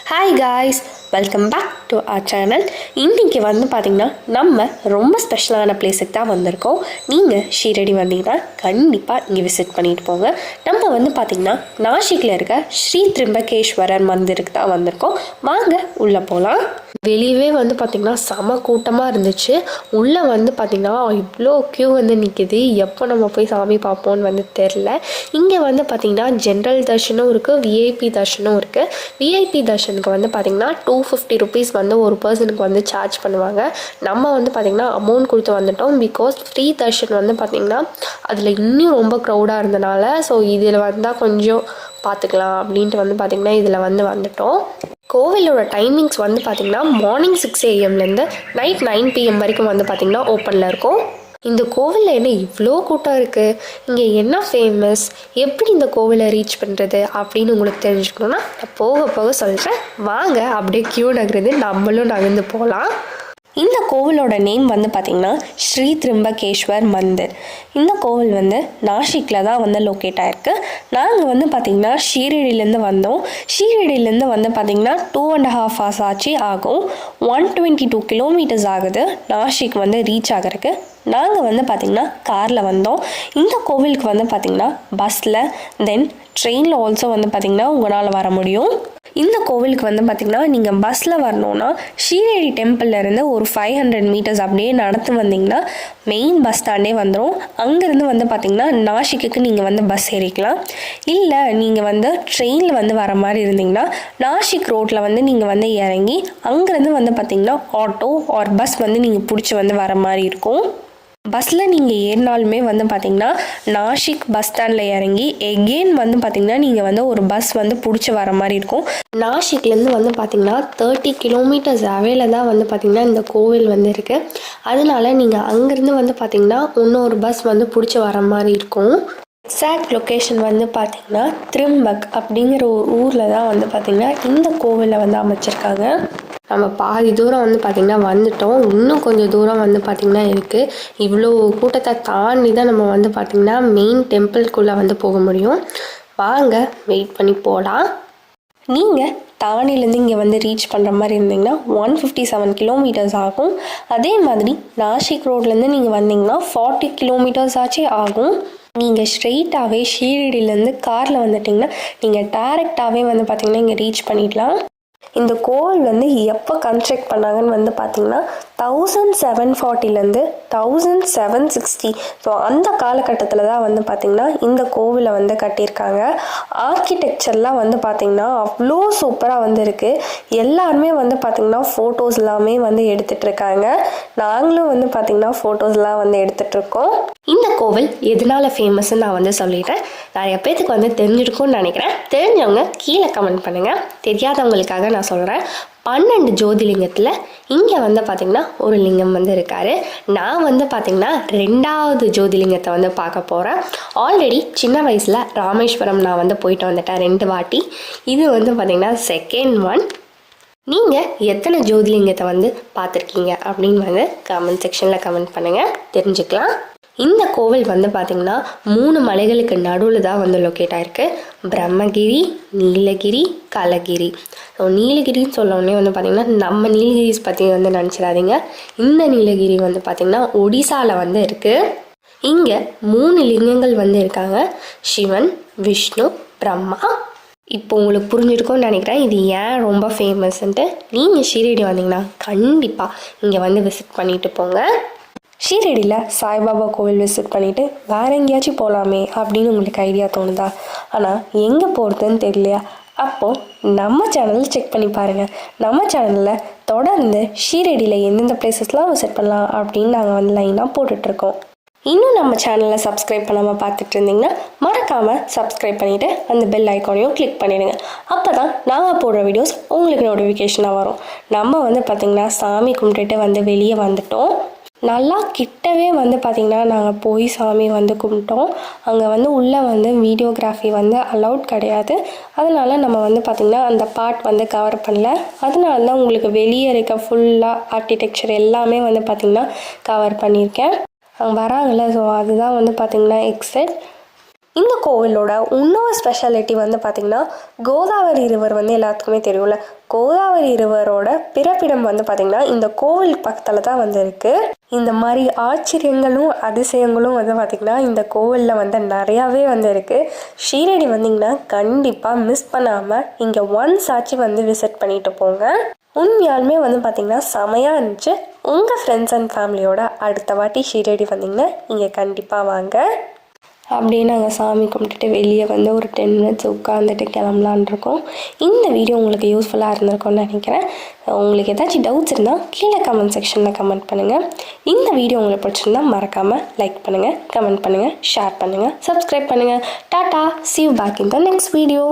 Hi guys, welcome back to our channel. இன்றைக்கி வந்து பார்த்திங்கன்னா நம்ம ரொம்ப ஸ்பெஷலான பிளேஸுக்கு தான் வந்திருக்கோம். நீங்கள் ஷீரடி வந்தீங்கன்னா கண்டிப்பாக இங்கே விசிட் பண்ணிட்டு போங்க. நம்ம வந்து பார்த்திங்கன்னா நாசிக்கில் இருக்க ஸ்ரீ திரிம்பகேஸ்வரர் மந்திருக்கு தான் வந்திருக்கோம். வாங்க உள்ளே போகலாம். வெளியவே வந்து பார்த்திங்கன்னா செம கூட்டமாக இருந்துச்சு. உள்ளே வந்து பார்த்திங்கன்னா இவ்வளோ க்யூ வந்து நிற்கிது. எப்போ நம்ம போய் சாமி பார்ப்போம்னு வந்து தெரில. இங்கே வந்து பார்த்திங்கன்னா ஜென்ரல் தர்ஷனும் இருக்குது, விஐபி தர்ஷனும் இருக்குது. விஐபி தர்ஷனுக்கு வந்து பார்த்திங்கன்னா 250 rupees வந்து ஒரு பர்சனுக்கு வந்து சார்ஜ் பண்ணுவாங்க. நம்ம வந்து பார்த்திங்கன்னா அமௌண்ட் கொடுத்து வந்துட்டோம். பிகாஸ் ஃப்ரீ தர்ஷன் வந்து பார்த்திங்கன்னா அதில் இன்னும் ரொம்ப க்ரௌடாக இருந்தனால ஸோ இதில் வந்தால் கொஞ்சம் பார்த்துக்கலாம் அப்படின்ட்டு வந்து பார்த்திங்கன்னா இதில் வந்துட்டோம். கோவிலோட டைமிங்ஸ் வந்து பார்த்திங்கன்னா மார்னிங் 6 AM நைட் 9 PM வரைக்கும் வந்து பார்த்திங்கன்னா ஓப்பனில் இருக்கும். இந்த கோவிலில் என்ன இவ்வளோ கூட்டம் இருக்குது, இங்கே என்ன ஃபேமஸ், எப்படி இந்த கோவிலை ரீச் பண்ணுறது அப்படின்னு உங்களுக்கு தெரிஞ்சுக்கணுன்னா நான் போக போக சொல்கிறேன். வாங்க அப்படியே க்யூ நகர்ந்து நம்மளும் நகர்ந்து போகலாம். இந்த கோவிலோட நேம் வந்து பார்த்திங்கன்னா ஸ்ரீ திரிம்பகேஸ்வர் மந்திர். இந்த கோவில் வந்து நாசிக்கில் தான் வந்து லொக்கேட் ஆகிருக்கு. நாங்கள் வந்து பார்த்திங்கன்னா ஷீரடியிலேருந்து வந்தோம். ஷீரடியிலேருந்து வந்து பார்த்திங்கன்னா 2.5 hours ஆச்சு ஆகும். 122 kilometers ஆகுது நாசிக் வந்து ரீச் ஆகிறதுக்கு. நாங்கள் வந்து பார்த்திங்கன்னா காரில் வந்தோம். இந்த கோவிலுக்கு வந்து பார்த்திங்கன்னா பஸ்ஸில் தென் ட்ரெயினில் ஆல்சோ வந்து பார்த்திங்கன்னா உங்களால் வர முடியும். இந்த கோவிலுக்கு வந்து பார்த்திங்கன்னா நீங்கள் பஸ்ஸில் வரணுன்னா ஷீரடி டெம்பிள்லேருந்து ஒரு 500 meters அப்படியே நடந்து வந்தீங்கன்னா மெயின் பஸ் ஸ்டாண்டே வந்துடும். அங்கேருந்து வந்து பார்த்திங்கன்னா நாசிக்குக்கு நீங்கள் வந்து பஸ் ஏறிக்கலாம். இல்லை நீங்கள் வந்து ட்ரெயினில் வந்து வர மாதிரி இருந்தீங்கன்னா நாசிக் ரோட்டில் வந்து நீங்கள் வந்து இறங்கி அங்கேருந்து வந்து பார்த்திங்கன்னா ஆட்டோ ஆர் பஸ் வந்து நீங்கள் பிடிச்சி வந்து வர மாதிரி இருக்கும். பஸ்ஸில் நீங்கள் ஏறினாலுமே வந்து பார்த்திங்கன்னா நாசிக் பஸ் ஸ்டாண்டில் இறங்கி எகெயின் வந்து பார்த்திங்கன்னா நீங்கள் வந்து ஒரு பஸ் வந்து பிடிச்சி வர மாதிரி இருக்கும். நாசிக்லேருந்து வந்து பார்த்திங்கன்னா 30 kilometers அவையில் தான் வந்து பார்த்திங்கன்னா இந்த கோவில் வந்து இருக்குது. அதனால நீங்கள் அங்கேருந்து வந்து பார்த்திங்கன்னா இன்னொரு பஸ் வந்து பிடிச்சி வர மாதிரி இருக்கும். எக்ஸாக்ட் லொக்கேஷன் வந்து பார்த்திங்கன்னா திரிம்பக் அப்படிங்கிற ஒரு ஊரில் தான் வந்து பார்த்திங்கன்னா இந்த கோவிலை வந்து அமைச்சிருக்காங்க. நம்ம பாதி தூரம் வந்து பார்த்திங்கன்னா வந்துட்டோம். இன்னும் கொஞ்சம் தூரம் வந்து பார்த்திங்கன்னா இருக்குது. இவ்வளோ கூட்டத்தை தாண்டி தான் நம்ம வந்து பார்த்திங்கன்னா மெயின் டெம்பிள்குள்ளே வந்து போக முடியும். வாங்க வெயிட் பண்ணி போகலாம். நீங்கள் தானிலேருந்து இங்கே வந்து ரீச் பண்ணுற மாதிரி இருந்தீங்கன்னா 157 kilometers ஆகும். அதே மாதிரி நாசிக் ரோட்லேருந்து நீங்கள் வந்தீங்கன்னா 40 kilometers ஆச்சே ஆகும். நீங்கள் ஸ்ட்ரெயிட்டாகவே ஷீரடியிலேருந்து காரில் வந்துட்டிங்கன்னா நீங்கள் டேரெக்டாகவே வந்து பார்த்திங்கன்னா இங்கே ரீச் பண்ணிடலாம். இந்த கோவில் வந்து எப்போ கன்ஸ்ட்ரக்ட் பண்ணாங்கன்னு வந்து பார்த்திங்கன்னா 1740 1760 ஸோ அந்த காலகட்டத்தில் தான் வந்து பார்த்திங்கன்னா இந்த கோவிலை வந்து கட்டியிருக்காங்க. ஆர்கிடெக்சர்லாம் வந்து பார்த்திங்கன்னா அவ்வளோ சூப்பராக வந்து இருக்குது. எல்லாருமே வந்து பார்த்திங்கன்னா ஃபோட்டோஸ் எல்லாமே வந்து எடுத்துகிட்ருக்காங்க. நாங்களும் வந்து பார்த்திங்கன்னா ஃபோட்டோஸ்லாம் வந்து எடுத்துகிட்ருக்கோம். இந்த கோவில் எதனால ஃபேமஸ்ன்னு நான் வந்து சொல்லிடுறேன். நிறைய பேத்துக்கு வந்து தெரிஞ்சிருக்கும்னு நினைக்கிறேன். தெரிஞ்சவங்க கீழே கமெண்ட் பண்ணுங்கள். தெரியாதவங்களுக்காக நான் சொல்கிறேன். 12 ஜோதிலிங்கத்தில் இங்கே வந்து பார்த்திங்கன்னா ஒரு லிங்கம் வந்து இருக்கார். நான் வந்து பார்த்திங்கன்னா 2வது ஜோதிலிங்கத்தை வந்து பார்க்க போகிறேன். ஆல்ரெடி சின்ன வயசில் ராமேஸ்வரம் நான் வந்து போயிட்டு வந்துட்டேன் 2 வாட்டி. இது வந்து பார்த்திங்கன்னா 2nd one. நீங்கள் எத்தனை ஜோதிலிங்கத்தை வந்து பார்த்துருக்கீங்க அப்படின்னு வந்து கமெண்ட் செக்ஷனில் கமெண்ட் பண்ணுங்கள், தெரிஞ்சுக்கலாம். இந்த கோவில் வந்து பார்த்திங்கன்னா 3 மலைகளுக்கு நடுவில் தான் வந்து லொக்கேட் ஆகிருக்கு. பிரம்மகிரி, நீலகிரி, கலகிரி. ஸோ நீலகிரின்னு சொல்லவுடனே வந்து பார்த்திங்கன்னா நம்ம நீலகிரிஸ் பற்றி வந்து நினச்சிடாதீங்க. இந்த நீலகிரி வந்து பார்த்திங்கன்னா ஒடிசாவில் வந்து இருக்குது. இங்கே 3 லிங்கங்கள் வந்து இருக்காங்க. சிவன், விஷ்ணு, பிரம்மா. இப்போ உங்களுக்கு புரிஞ்சிருக்கும்னு நினைக்கிறேன் இது ஏன் ரொம்ப ஃபேமஸ்ன்ட்டு. நீங்கள் ஷீரடி வந்தீங்கன்னா கண்டிப்பாக இங்கே வந்து விசிட் பண்ணிட்டு போங்க. ஷீரடியில் சாய்பாபா கோவில் விசிட் பண்ணிவிட்டு வேறு எங்கேயாச்சும் போகலாமே அப்படின்னு உங்களுக்கு ஐடியா தோணுதா? ஆனால் எங்கே போகிறதுன்னு தெரியலையா? அப்போது நம்ம சேனலில் செக் பண்ணி பாருங்கள். நம்ம சேனலில் தொடர்ந்து ஷீரடியில் எந்தெந்த பிளேசஸ்லாம் விசிட் பண்ணலாம் அப்படின்னு நாங்கள் வந்து லைனாக போட்டுட்ருக்கோம். இன்னும் நம்ம சேனலை சப்ஸ்கிரைப் பண்ணாமல் பார்த்துட்டு இருந்தீங்கன்னா மறக்காமல் சப்ஸ்கிரைப் பண்ணிவிட்டு அந்த பெல் ஐக்கானையும் கிளிக் பண்ணிடுங்க. அப்போ தான் நாங்கள் போடுற வீடியோஸ் உங்களுக்கு நோட்டிஃபிகேஷனாக வரும். நம்ம வந்து பார்த்திங்கன்னா சாமி கும்பிட்டுட்டு வந்து வெளியே வந்துட்டோம். நல்லா கிட்டவே வந்து பார்த்திங்கன்னா நாங்கள் போய் சாமி வந்து கும்பிட்டோம். அங்கே வந்து உள்ளே வந்து வீடியோகிராஃபி வந்து அலௌட் கிடையாது. அதனால் நம்ம வந்து பார்த்திங்கன்னா அந்த பார்ட் வந்து கவர் பண்ணல. அதனால தான் உங்களுக்கு வெளியே இருக்க ஃபுல்லாக ஆர்கிடெக்சர் எல்லாமே வந்து பார்த்திங்கன்னா கவர் பண்ணியிருக்கேன். அங்கே வராங்கள்ல, ஸோ அதுதான் வந்து பார்த்திங்கன்னா எக்ஸிட். இந்த கோவிலோட இன்னொரு ஸ்பெஷாலிட்டி வந்து பார்த்திங்கன்னா கோதாவரி ரிவர் வந்து எல்லாத்துக்குமே தெரியும்ல. கோதாவரி ரிவரோட பிறப்பிடம் வந்து பார்த்திங்கன்னா இந்த கோவில் பக்கத்தில் தான் வந்து இருக்குது. இந்த மாதிரி ஆச்சரியங்களும் அதிசயங்களும் வந்து பார்த்திங்கன்னா இந்த கோவிலில் வந்து நிறையாவே வந்து இருக்குது. ஷீரடி வந்திங்கன்னா கண்டிப்பாக மிஸ் பண்ணாமல் இங்கே ஒன்ஸ் ஆச்சு வந்து விசிட் பண்ணிட்டு போங்க. உண்மையாலுமே வந்து பார்த்திங்கன்னா செமையாக இருந்துச்சு. உங்கள் ஃப்ரெண்ட்ஸ் அண்ட் ஃபேமிலியோட அடுத்த வாட்டி ஷீரடி வந்திங்கன்னா இங்கே கண்டிப்பாக வாங்க. அப்படியே நாங்கள் சாமி கும்பிட்டுட்டு வெளியே வந்து ஒரு 10 minutes உட்காந்துட்டு கிளம்பலான் இருக்கோம். இந்த வீடியோ உங்களுக்கு யூஸ்ஃபுல்லாக இருந்திருக்கும்னு நினைக்கிறேன். உங்களுக்கு ஏதாச்சும் டவுட்ஸ் இருந்தால் கீழே கமெண்ட் செக்ஷனில் கமெண்ட் பண்ணுங்கள். இந்த வீடியோ உங்களுக்கு பிடிச்சிருந்தா மறக்காமல் லைக் பண்ணுங்கள், கமெண்ட் பண்ணுங்கள், ஷேர் பண்ணுங்கள், சப்ஸ்கிரைப் பண்ணுங்கள். Tata, see you back in the next video.